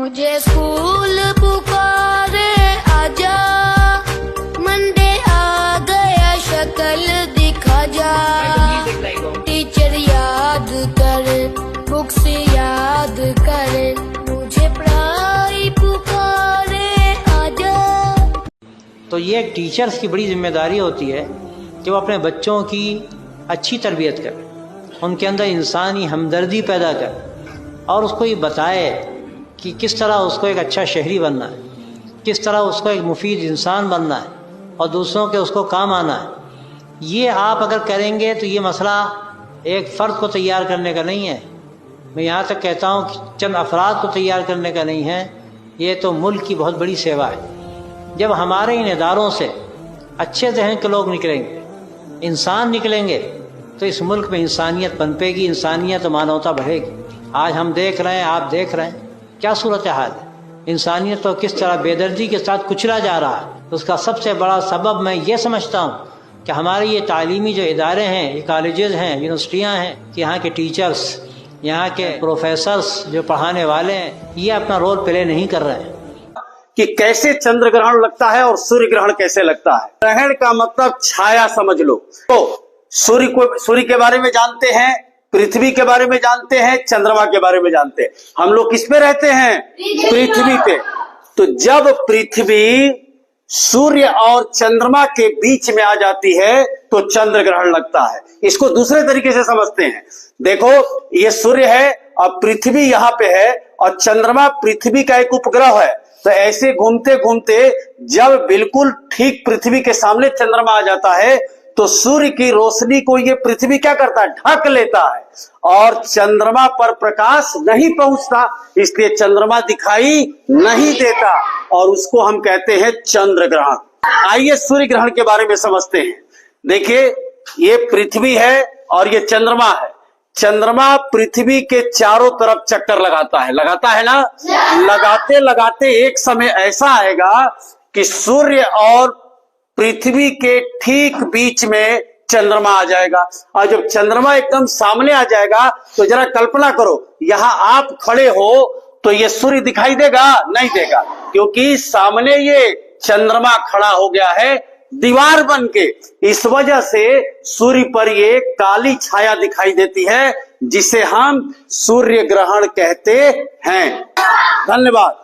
मुझे स्कूल पुकारे आजा, मंडे आ गया शक्ल दिखा जा। टीचर याद करे, बुक्स याद करे, मुझे पढ़ाई पुकारे आजा। तो ये एक टीचर्स की बड़ी जिम्मेदारी होती है कि वो अपने बच्चों की अच्छी तरबियत करे, उनके अंदर इंसानी हमदर्दी पैदा करे और उसको ये बताए कि किस तरह उसको एक अच्छा शहरी बनना है, किस तरह उसको एक मुफीद इंसान बनना है और दूसरों के उसको काम आना है। ये आप अगर करेंगे तो ये मसला एक फ़र्द को तैयार करने का नहीं है, मैं यहाँ तक कहता हूँ कि चंद अफराद को तैयार करने का नहीं है, ये तो मुल्क की बहुत बड़ी सेवा है। जब हमारे इन इदारों से अच्छे जहन के लोग निकलेंगे, इंसान निकलेंगे, तो इस मुल्क में इंसानियत पनपेगी, इंसानियत और मानवता बढ़ेगी। आज हम देख रहे हैं, आप देख रहे हैं क्या सूरत हाल है, इंसानियत तो किस तरह बेदर्दी के साथ कुचला जा रहा है। तो उसका सबसे बड़ा सबब मैं ये समझता हूँ कि हमारे ये तालीमी जो इदारे हैं, ये कॉलेजेस हैं, यूनिवर्सिटियाँ हैं, कि यहाँ के टीचर्स, यहाँ के प्रोफेसर्स जो पढ़ाने वाले हैं, ये अपना रोल प्ले नहीं कर रहे हैं। कि कैसे चंद्र ग्रहण लगता है और सूर्य ग्रहण कैसे लगता है। ग्रहण का मतलब छाया समझ लो। तो सूर्य के बारे में जानते हैं, पृथ्वी के बारे में जानते हैं, चंद्रमा के बारे में जानते हैं। हम लोग किस पे रहते हैं? पृथ्वी पे। तो जब पृथ्वी सूर्य और चंद्रमा के बीच में आ जाती है तो चंद्र ग्रहण लगता है। इसको दूसरे तरीके से समझते हैं। देखो, ये सूर्य है और पृथ्वी यहां पे है और चंद्रमा पृथ्वी का एक उपग्रह है। तो ऐसे घूमते घूमते जब बिल्कुल ठीक पृथ्वी के सामने चंद्रमा आ जाता है तो सूर्य की रोशनी को ये पृथ्वी क्या करता है? ढक लेता है और चंद्रमा पर प्रकाश नहीं पहुंचता, इसलिए चंद्रमा दिखाई नहीं देता और उसको हम कहते हैं चंद्र ग्रहण। आइए सूर्य ग्रहण के बारे में समझते हैं। देखिए, ये पृथ्वी है और ये चंद्रमा है। चंद्रमा पृथ्वी के चारों तरफ चक्कर लगाता है ना। लगाते लगाते एक समय ऐसा आएगा कि सूर्य और पृथ्वी के ठीक बीच में चंद्रमा आ जाएगा और जब चंद्रमा एकदम सामने आ जाएगा तो जरा कल्पना करो, यहां आप खड़े हो तो ये सूर्य दिखाई देगा? नहीं देगा, क्योंकि सामने ये चंद्रमा खड़ा हो गया है दीवार बन के। इस वजह से सूर्य पर ये काली छाया दिखाई देती है, जिसे हम सूर्य ग्रहण कहते हैं। धन्यवाद।